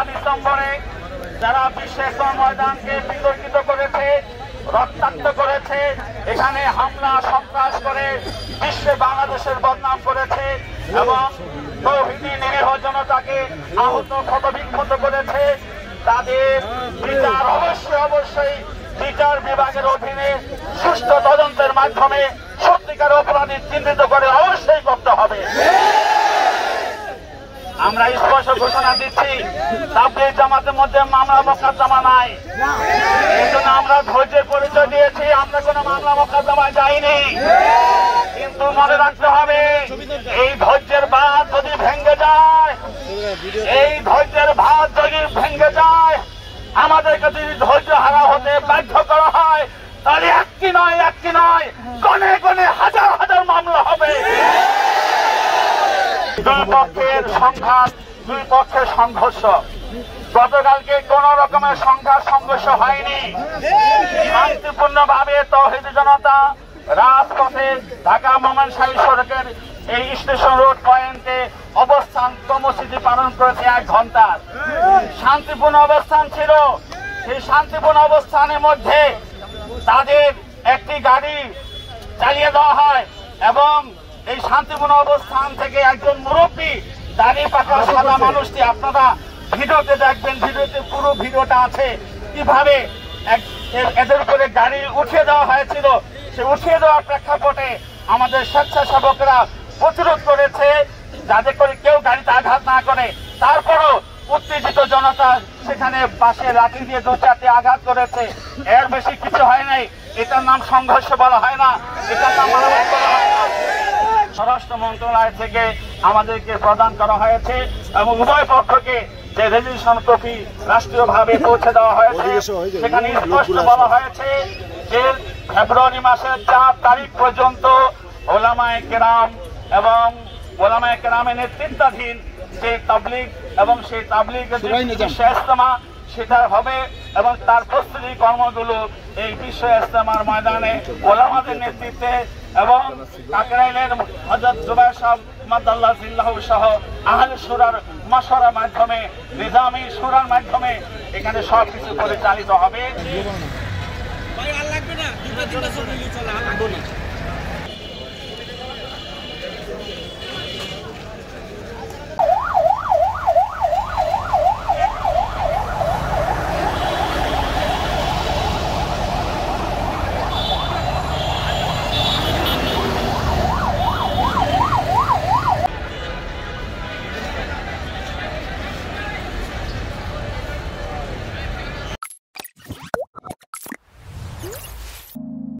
ডিসেম্বরে যারা বিশ্ব ইজতেমা ময়দানকে বিতর্কিত করেছে, রক্তাক্ত করেছে, এখানে হামলা সন্ত্রাস করে বিশ্বে বাংলাদেশের বদনাম করেছে এবং তৌহিদি নিরীহ জনতাকে আহত ক্ষতবিক্ষত করেছে, তাদের বিচার অবশ্যই বিচার বিভাগের অধীনে সুষ্ঠু তদন্তের মাধ্যমে সত্যিকার অপরাধী চিহ্নিত করে অবশ্যই করতে হবে। আমরা স্পষ্ট ঘোষণা দিচ্ছি, তাবলীগ জামাতের মধ্যে মামলা মোকদ্দমা নাই। এজন্য আমরা ধৈর্যের পরিচয় দিয়েছি, আমরা কোনো মামলা মোকদ্দমায় যাইনি। কিন্তু মনে রাখতে হবে, এই ধৈর্যের বাঁধ যদি ভেঙে যায়, আমাদেরকে যদি ধৈর্য হারা হতে বাধ্য করা হয়, তাহলে একটি নয় গনে গনে হাজার হাজার মামলা হবে। দুই পক্ষের সংঘাত, দুই পক্ষের সংঘর্ষ। গতকালকে কোন রকমের সংঘর্ষ হয়নি। শান্তিপূর্ণ ভাবে তৌহিদি জনতা রাজপথে ঢাকা ময়মনসিংহ সড়কের এই স্টেশন রোড পয়েন্টে অবস্থান কর্মসূচি পালন করেছে 1 ঘন্টা। শান্তিপূর্ণ অবস্থান ছিল। সেই শান্তিপূর্ণ অবস্থানের মধ্যে তাদের একটি গাড়ি চালিয়ে দেওয়া হয় এবং এই শান্তিপূর্ণ অবস্থান থেকে একজন মুরব্বী দাঁড়িয়ে পাকা সাদা মানুষটি, আপনারা ভিডিওতে দেখবেন, ভিডিওতে পুরো ভিডিওটা আছে, কিভাবে এদের উপরে গাড়ি উঠিয়ে দেওয়া হয়েছিল। সে উঠিয়ে দেওয়ার প্রেক্ষাপটে আমাদের স্বেচ্ছাসেবকরা প্রতিরোধ করেছে যাতে করে কেউ গাড়িতে আঘাত না করে। তারপরও উত্তেজিত জনতা সেখানে পাশে লাঠি দিয়ে 2-4টি আঘাত করেছে। এর বেশি কিছু হয় নাই। এটার নাম সংঘর্ষ বলা হয় না, এটার নাম মারামারি বলা হয় না। স্বরাষ্ট্র মন্ত্রণালয় থেকে আমাদেরকে প্রদান করা হয়েছে এবং উভয় পক্ষকে যে রেজুলেশন কপি রাষ্ট্রীয়ভাবে পৌঁছে দেওয়া হয়েছে, সেখানে স্পষ্ট বলা হয়েছে যে ফেব্রুয়ারি মাসের 4 তারিখ পর্যন্ত ওলামায়ে কেরাম এবং ওলামায়ে কেরামের নেতৃত্বাধীন যে তাবলীগ এবং সেই তাবলীগের যে বিশ্ব ইজতেমা সেটা হবে এবং তার প্রস্তুতি কর্মগুলো এই বিশ্ব ইজতেমার ময়দানে ওলামাদের নেতৃত্বে এবং কাকরাইলের হযরত জুবায়ের সাহেব মাদাল্লাহ জিল্লাহু সহ আহলে শুরার মাশওয়ারার মাধ্যমে, নিজামী শুরার মাধ্যমে এখানে সবকিছু পরিচালিত হবে। ভাই আর লাগবে না, 2-3টা চলে চলে লাগবে না।